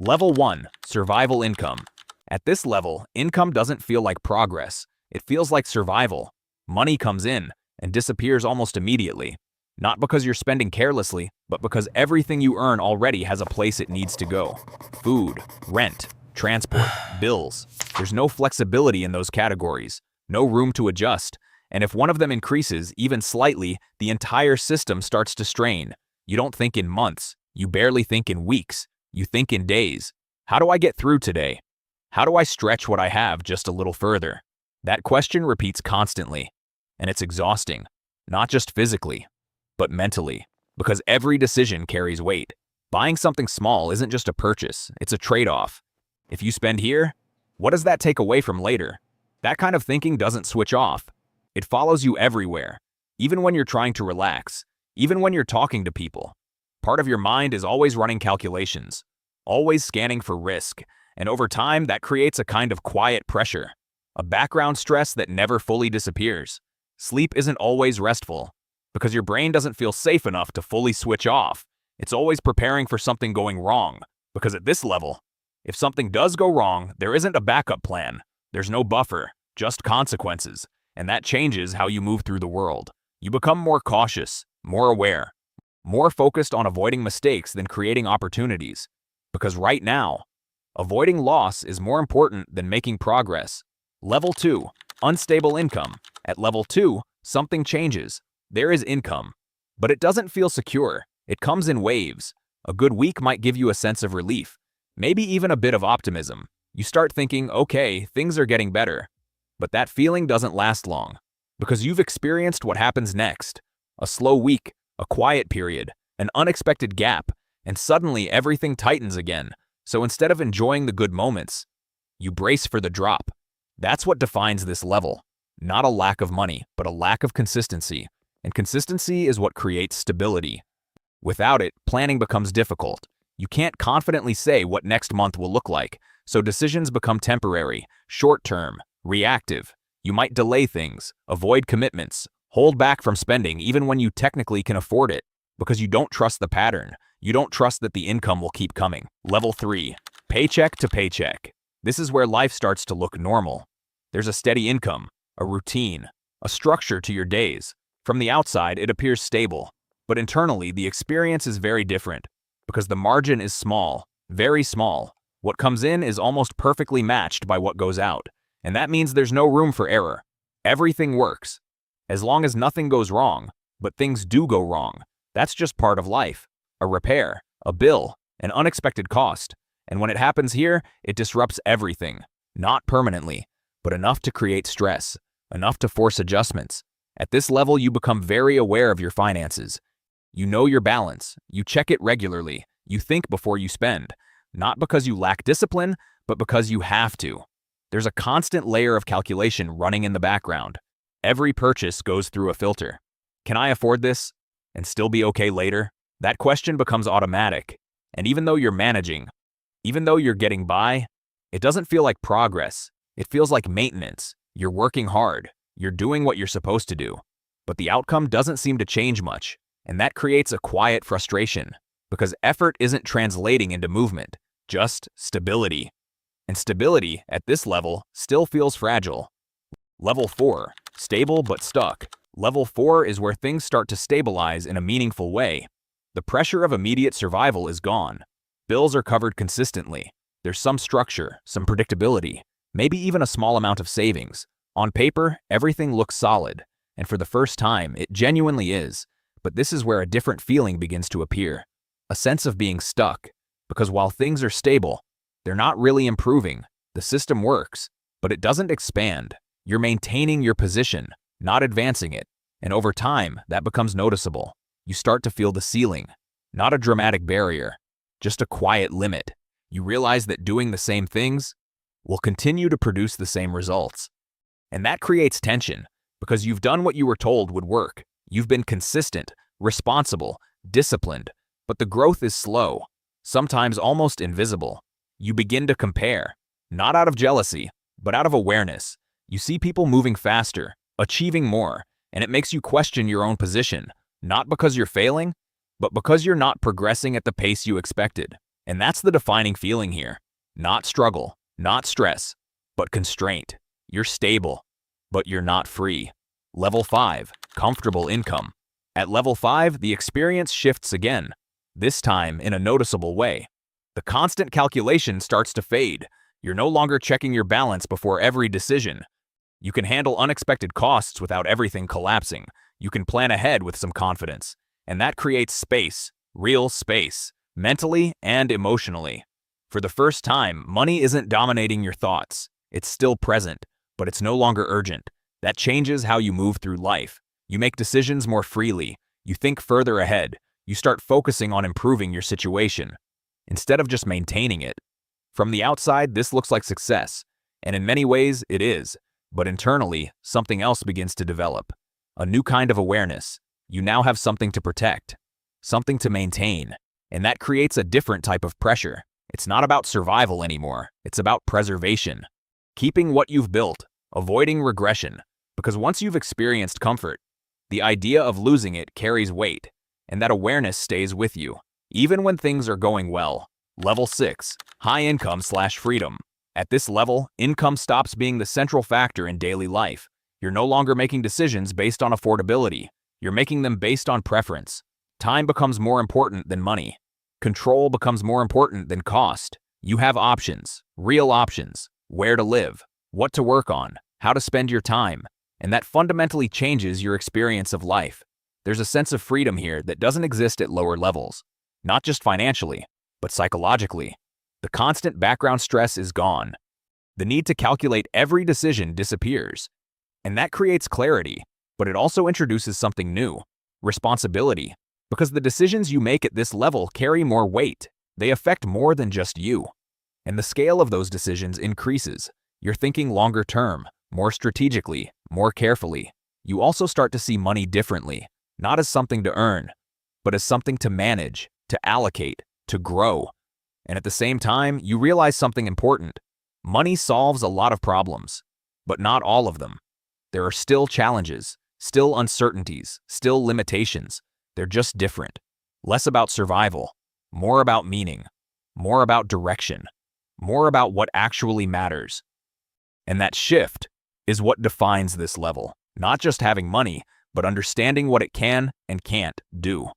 Level 1. Survival income. At this level, income doesn't feel like progress. It feels like survival. Money comes in and disappears almost immediately. Not because you're spending carelessly, but because everything you earn already has a place it needs to go. Food, rent, transport, bills. There's no flexibility in those categories, no room to adjust. And if one of them increases, even slightly, the entire system starts to strain. You don't think in months. You barely think in weeks. You think in days. How do I get through today? How do I stretch what I have just a little further? That question repeats constantly, and it's exhausting, not just physically, but mentally, because every decision carries weight. Buying something small isn't just a purchase, it's a trade-off. If you spend here, what does that take away from later? That kind of thinking doesn't switch off. It follows you everywhere, even when you're trying to relax, even when you're talking to people. Part of your mind is always running calculations, always scanning for risk, and over time that creates a kind of quiet pressure, a background stress that never fully disappears. Sleep isn't always restful, because your brain doesn't feel safe enough to fully switch off. It's always preparing for something going wrong, because at this level, if something does go wrong, there isn't a backup plan. There's no buffer, just consequences, and that changes how you move through the world. You become more cautious, more aware, more focused on avoiding mistakes than creating opportunities. Because right now, avoiding loss is more important than making progress. Level 2. Unstable income. At level 2, something changes. There is income, but it doesn't feel secure. It comes in waves. A good week might give you a sense of relief, maybe even a bit of optimism. You start thinking, okay, things are getting better. But that feeling doesn't last long, because you've experienced what happens next. A slow week, a quiet period, an unexpected gap, and suddenly everything tightens again. So instead of enjoying the good moments, you brace for the drop. That's what defines this level. Not a lack of money, but a lack of consistency. And consistency is what creates stability. Without it, planning becomes difficult. You can't confidently say what next month will look like, so decisions become temporary, short-term, reactive. You might delay things, avoid commitments, hold back from spending even when you technically can afford it, because you don't trust the pattern. You don't trust that the income will keep coming. Level 3. Paycheck to paycheck. This is where life starts to look normal. There's a steady income, a routine, a structure to your days. From the outside, it appears stable, but internally, the experience is very different, because the margin is small, very small. What comes in is almost perfectly matched by what goes out, and that means there's no room for error. Everything works, as long as nothing goes wrong, but things do go wrong. That's just part of life. A repair, a bill, an unexpected cost. And when it happens here, it disrupts everything. Not permanently, but enough to create stress, enough to force adjustments. At this level, you become very aware of your finances. You know your balance, you check it regularly, you think before you spend. Not because you lack discipline, but because you have to. There's a constant layer of calculation running in the background. Every purchase goes through a filter. Can I afford this and still be okay later? That question becomes automatic. And even though you're managing, even though you're getting by, it doesn't feel like progress. It feels like maintenance. You're working hard. You're doing what you're supposed to do. But the outcome doesn't seem to change much. And that creates a quiet frustration, because effort isn't translating into movement, just stability. And stability, at this level, still feels fragile. Level 4. Stable but stuck. Level 4 is where things start to stabilize in a meaningful way. The pressure of immediate survival is gone. Bills are covered consistently. There's some structure, some predictability, maybe even a small amount of savings. On paper, everything looks solid, and for the first time, it genuinely is. But this is where a different feeling begins to appear. A sense of being stuck, because while things are stable, they're not really improving. The system works, but it doesn't expand. You're maintaining your position, not advancing it, and over time, that becomes noticeable. You start to feel the ceiling, not a dramatic barrier, just a quiet limit. You realize that doing the same things will continue to produce the same results. And that creates tension, because you've done what you were told would work. You've been consistent, responsible, disciplined, but the growth is slow, sometimes almost invisible. You begin to compare, not out of jealousy, but out of awareness. You see people moving faster, achieving more, and it makes you question your own position, not because you're failing, but because you're not progressing at the pace you expected. And that's the defining feeling here. Not struggle, not stress, but constraint. You're stable, but you're not free. Level 5, comfortable income. At level 5, the experience shifts again, this time in a noticeable way. The constant calculation starts to fade. You're no longer checking your balance before every decision. You can handle unexpected costs without everything collapsing. You can plan ahead with some confidence. And that creates space, real space, mentally and emotionally. For the first time, money isn't dominating your thoughts. It's still present, but it's no longer urgent. That changes how you move through life. You make decisions more freely. You think further ahead. You start focusing on improving your situation, instead of just maintaining it. From the outside, this looks like success, and in many ways, it is. But internally, something else begins to develop. A new kind of awareness. You now have something to protect, something to maintain, and that creates a different type of pressure. It's not about survival anymore. It's about preservation. Keeping what you've built, avoiding regression, because once you've experienced comfort, the idea of losing it carries weight, and that awareness stays with you, even when things are going well. Level 6, high income/freedom. At this level, income stops being the central factor in daily life. You're no longer making decisions based on affordability. You're making them based on preference. Time becomes more important than money. Control becomes more important than cost. You have options, real options, where to live, what to work on, how to spend your time, and that fundamentally changes your experience of life. There's a sense of freedom here that doesn't exist at lower levels, not just financially, but psychologically. The constant background stress is gone. The need to calculate every decision disappears. And that creates clarity, but it also introduces something new, responsibility, because the decisions you make at this level carry more weight. They affect more than just you. And the scale of those decisions increases. You're thinking longer term, more strategically, more carefully. You also start to see money differently, not as something to earn, but as something to manage, to allocate, to grow. And at the same time, you realize something important. Money solves a lot of problems, but not all of them. There are still challenges, still uncertainties, still limitations. They're just different. Less about survival, more about meaning, more about direction, more about what actually matters. And that shift is what defines this level. Not just having money, but understanding what it can and can't do.